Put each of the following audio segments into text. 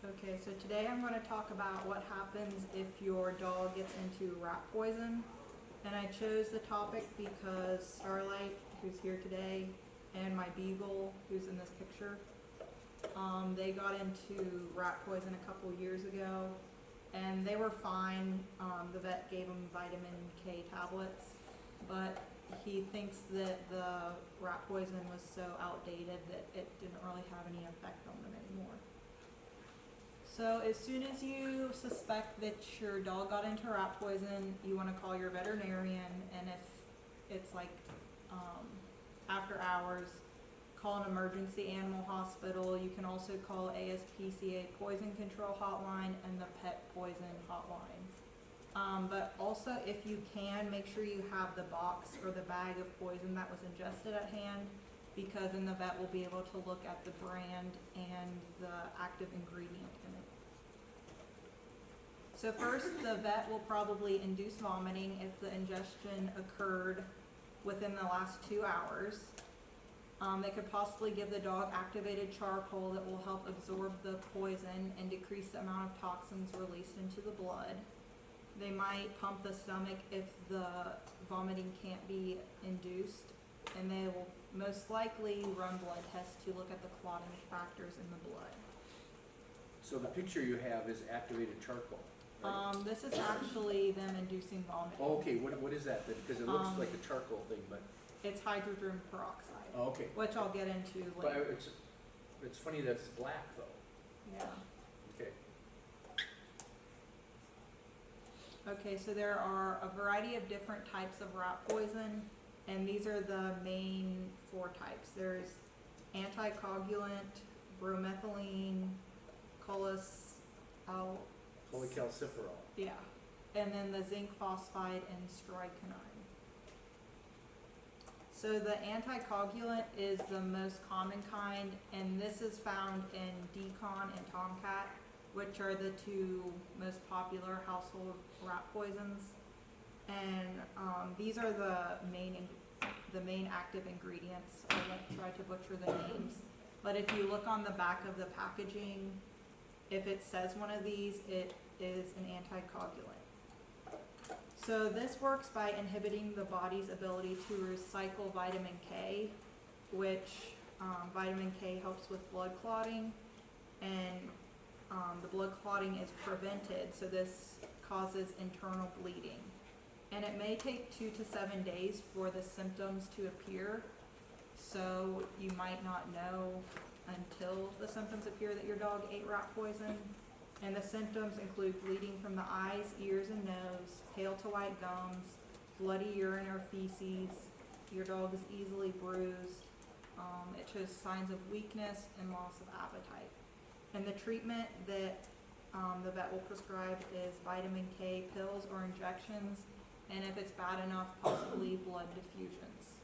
Okay, so today I'm going to talk about what happens if your dog gets into rat poison. And I chose the topic because Starlight, who's here today, and my beagle, who's in this picture, they got into rat poison a couple years ago, and they were fine. The vet gave them vitamin K tablets, but he thinks that the rat poison was so outdated that it didn't really have any effect on them anymore. So as soon as you suspect that your dog got into rat poison, you want to call your veterinarian, and if it's like after hours, call an emergency animal hospital. You can also call ASPCA poison control hotline and the pet poison hotline. But also, if you can, make sure you have the box or the bag of poison that was ingested at hand, because then the vet will be able to look at the brand and the active ingredient in it. So first, the vet will probably induce vomiting if the ingestion occurred within the last 2 hours. They could possibly give the dog activated charcoal that will help absorb the poison and decrease the amount of toxins released into the blood. They might pump the stomach if the vomiting can't be induced, and they will most likely run blood tests to look at the clotting factors in the blood. So the picture you have is activated charcoal, right? This is actually them inducing vomiting. Oh, okay, what is that then? Because it looks like a charcoal thing, but, It's hydrogen peroxide, oh, okay. which I'll get into But later. it's funny that it's black though. Yeah. Okay. Okay, so there are a variety of different types of rat poison, and these are the main 4 types. There's anticoagulant, bromethylene, Cholecalciferol. yeah, and then the zinc phosphide and strychnine. So the anticoagulant is the most common kind, and this is found in Decon and Tomcat, which are the 2 most popular household rat poisons. And these are the main active ingredients. I won't try to butcher the names, but if you look on the back of the packaging, if it says one of these, it is an anticoagulant. So this works by inhibiting the body's ability to recycle vitamin K, which vitamin K helps with blood clotting, and the blood clotting is prevented, so this causes internal bleeding. And it may take 2 to 7 days for the symptoms to appear, so you might not know until the symptoms appear that your dog ate rat poison. And the symptoms include bleeding from the eyes, ears, and nose, pale to white gums, bloody urine or feces. Your dog is easily bruised. It shows signs of weakness and loss of appetite. And the treatment that the vet will prescribe is vitamin K pills or injections, and if it's bad enough, possibly blood diffusions.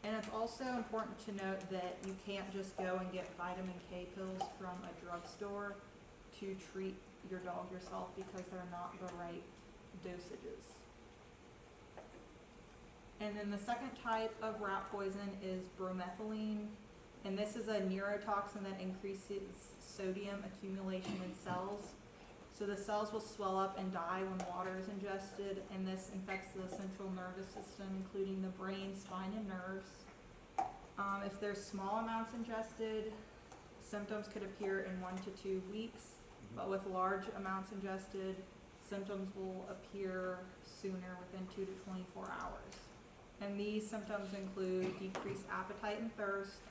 And it's also important to note that you can't just go and get vitamin K pills from a drugstore to treat your dog yourself, because they're not the right dosages. And then the second type of rat poison is bromethylene, and this is a neurotoxin that increases sodium accumulation in cells. So the cells will swell up and die when water is ingested, and this infects the central nervous system, including the brain, spine, and nerves. If there's small amounts ingested, symptoms could appear in 1 to 2 weeks, but with large amounts ingested, symptoms will appear sooner, within 2 to 24 hours. And these symptoms include decreased appetite and thirst,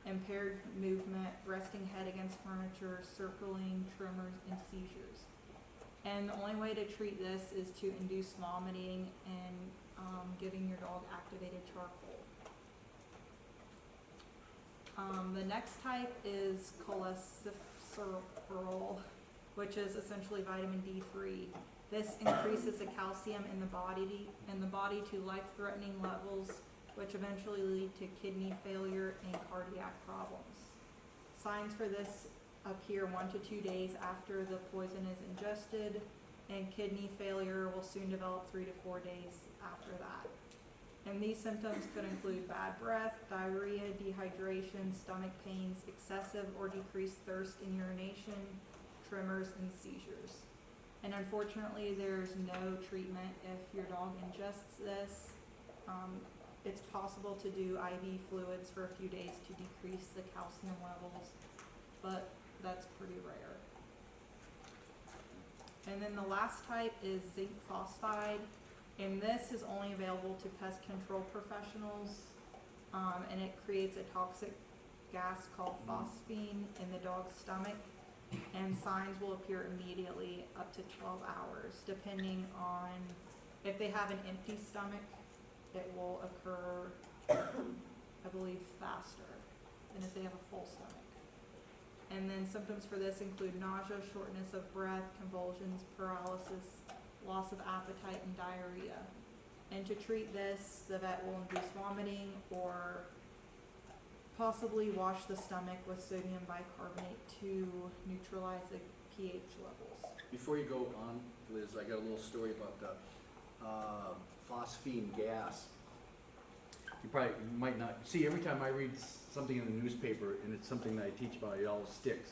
impaired movement, resting head against furniture, circling, tremors, and seizures. And the only way to treat this is to induce vomiting and giving your dog activated charcoal. The next type is cholecalciferol, which is essentially vitamin D3. This increases the calcium in the body to life-threatening levels, which eventually lead to kidney failure and cardiac problems. Signs for this appear 1 to 2 days after the poison is ingested, and kidney failure will soon develop 3 to 4 days after that. And these symptoms could include bad breath, diarrhea, dehydration, stomach pains, excessive or decreased thirst and urination, tremors, and seizures. And unfortunately, there's no treatment if your dog ingests this. It's possible to do IV fluids for a few days to decrease the calcium levels, but that's pretty rare. And then the last type is zinc phosphide, and this is only available to pest control professionals, and it creates a toxic gas called phosphine in the dog's stomach, and signs will appear immediately up to 12 hours, depending on if they have an empty stomach, it will occur, I believe, faster than if they have a full stomach. And then symptoms for this include nausea, shortness of breath, convulsions, paralysis, loss of appetite, and diarrhea. And to treat this, the vet will induce vomiting or possibly wash the stomach with sodium bicarbonate to neutralize the pH levels. Before you go on, Liz, I got a little story about the phosphine gas. You probably might not see, every time I read something in the newspaper and it's something that I teach about, it always sticks.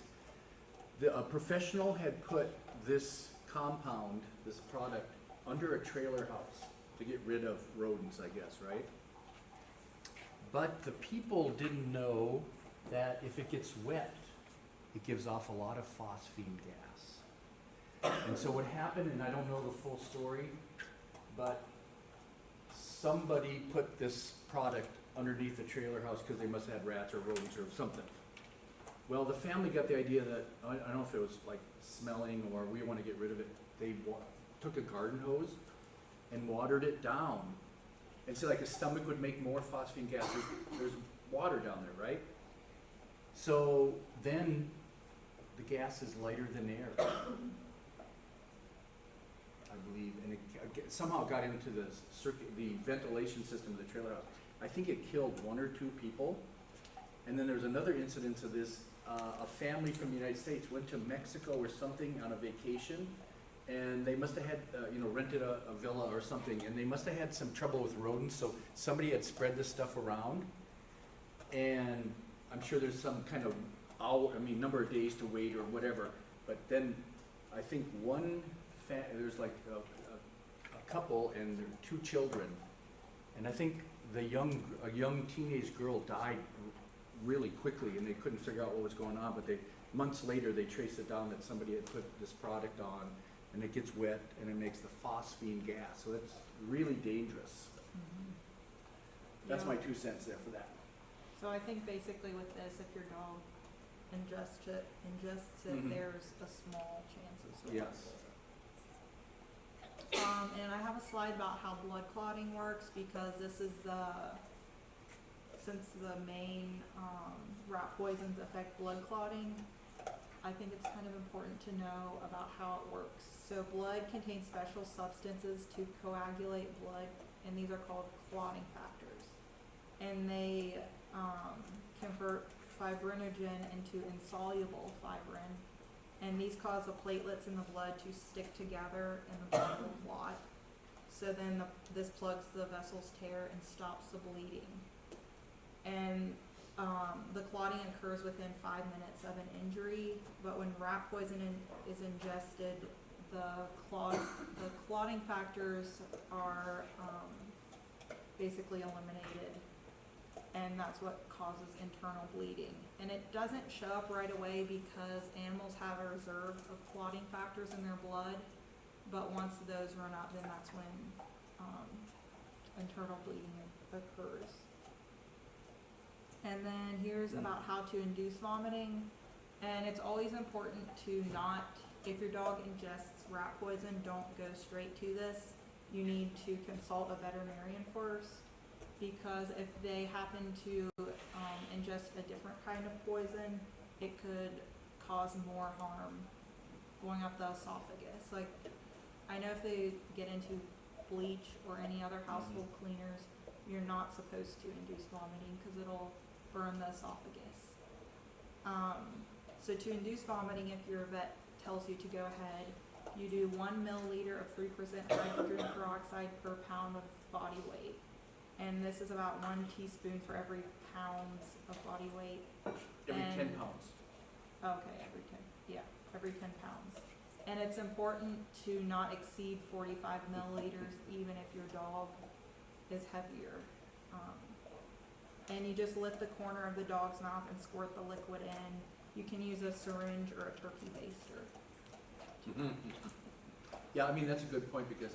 A professional had put this compound, this product, under a trailer house to get rid of rodents, I guess, right? But the people didn't know that if it gets wet, it gives off a lot of phosphine gas. And so what happened, and I don't know the full story, but somebody put this product underneath the trailer house because they must have had rats or rodents or something. Well, the family got the idea that, I don't know if it was like smelling or we want to get rid of it. They took a garden hose and watered it down. And so like a stomach would make more phosphine gas. There's water down there, right? So then the gas is lighter than air, I believe, and it somehow got into the ventilation system of the trailer house. I think it killed 1 or 2 people. And then there's another incidence of this. A family from the United States went to Mexico or something on a vacation, and they must have had, rented a villa or something, and they must have had some trouble with rodents, so somebody had spread this stuff around, and I'm sure there's some kind of number of days to wait or whatever, but then I think there's like a couple and their 2 children, and I think a young teenage girl died really quickly, and they couldn't figure out what was going on, but months later they traced it down that somebody had put this product on, and it gets wet and it makes the phosphine gas, so it's really dangerous. Mm-hmm. That's Yeah. my 2 cents there for that. So I think basically with this, if your dog ingests it, Mhm. there's a small chance of survival. Yes. And I have a slide about how blood clotting works, because this is since the main rat poisons affect blood clotting, I think it's kind of important to know about how it works. So blood contains special substances to coagulate blood, and these are called clotting factors. And they convert fibrinogen into insoluble fibrin, and these cause the platelets in the blood to stick together and the blood will clot. So then this plugs the vessel's tear and stops the bleeding. And the clotting occurs within 5 minutes of an injury, but when rat poison is ingested, the clotting factors are basically eliminated, and that's what causes internal bleeding. And it doesn't show up right away because animals have a reserve of clotting factors in their blood, but once those run out, then that's when internal bleeding occurs. And then here's about how to induce vomiting. And it's always important to not, if your dog ingests rat poison, don't go straight to this. You need to consult a veterinarian first, because if they happen to ingest a different kind of poison, it could cause more harm going up the esophagus. Like, I know if they get into bleach or any other household cleaners, you're not supposed to induce vomiting because it'll burn the esophagus. So to induce vomiting, if your vet tells you to go ahead, you do 1 milliliter of 3% hydrogen peroxide per pound of body weight. And this is about 1 teaspoon for every pound of body weight. Every 10 pounds. Okay, every every 10 pounds. And it's important to not exceed 45 milliliters, even if your dog is heavier. And you just lift the corner of the dog's mouth and squirt the liquid in. You can use a syringe or a turkey baster. Yeah, I mean, that's a good point, because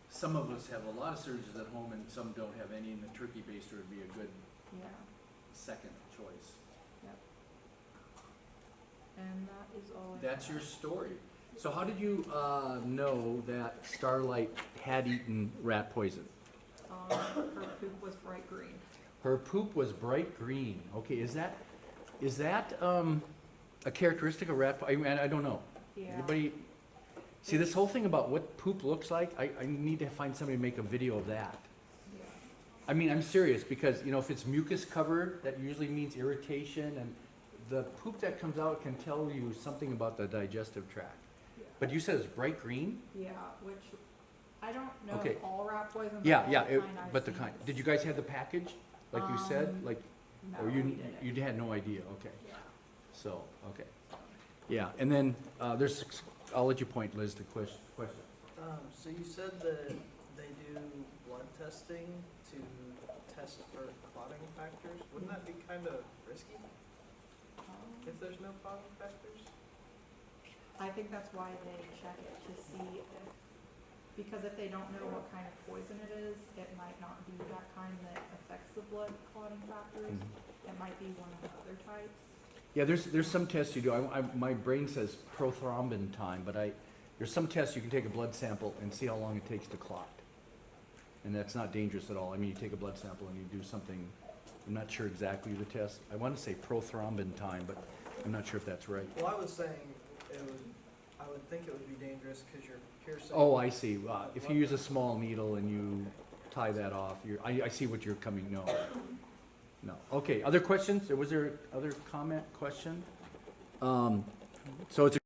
some of us have a lot of syringes at home and some don't have any, and the turkey baster would be a good Yeah, second choice. and that is all I That's have. your story. So how did you know that Starlight had eaten rat poison? Her poop was bright green. Her poop was bright green. Okay, is that a characteristic of rat? I mean, I don't know. Yeah. Anybody see this whole thing about what poop looks like? I need to find somebody to make a video of that. Yeah. I mean, I'm serious, because if it's mucus covered, that usually means irritation, and the poop that comes out can tell you something about the digestive tract. Yeah. But you said it's bright green? Yeah, which I don't know Okay. if all rat poison. But Yeah, all yeah, the kind I've but the seen kind. is- Did you guys have the package, like you said, like, No, or we you didn't. had no idea? Okay, Yeah. so okay, yeah, and then I'll let you point, Liz, to question. So you said that they do blood testing to test for clotting factors. Wouldn't that be kind of risky if there's no clotting factors? I think that's why they check it to see because if they don't know what kind of poison it is, it might not be that kind that affects the blood clotting factors. Mhm. It might be one of the other types. Yeah, there's some tests you do. My brain says prothrombin time, but there's some tests you can take a blood sample and see how long it takes to clot. And that's not dangerous at all. I mean, you take a blood sample and you do something, I'm not sure exactly the test. I want to say prothrombin time, but I'm not sure if that's right. Well, I was saying I would think it would be dangerous because you're piercing. Oh, I see. If you use a small needle and you tie that off, I see what you're coming, no. No. Okay, other questions? Was there other comment, question? So it's a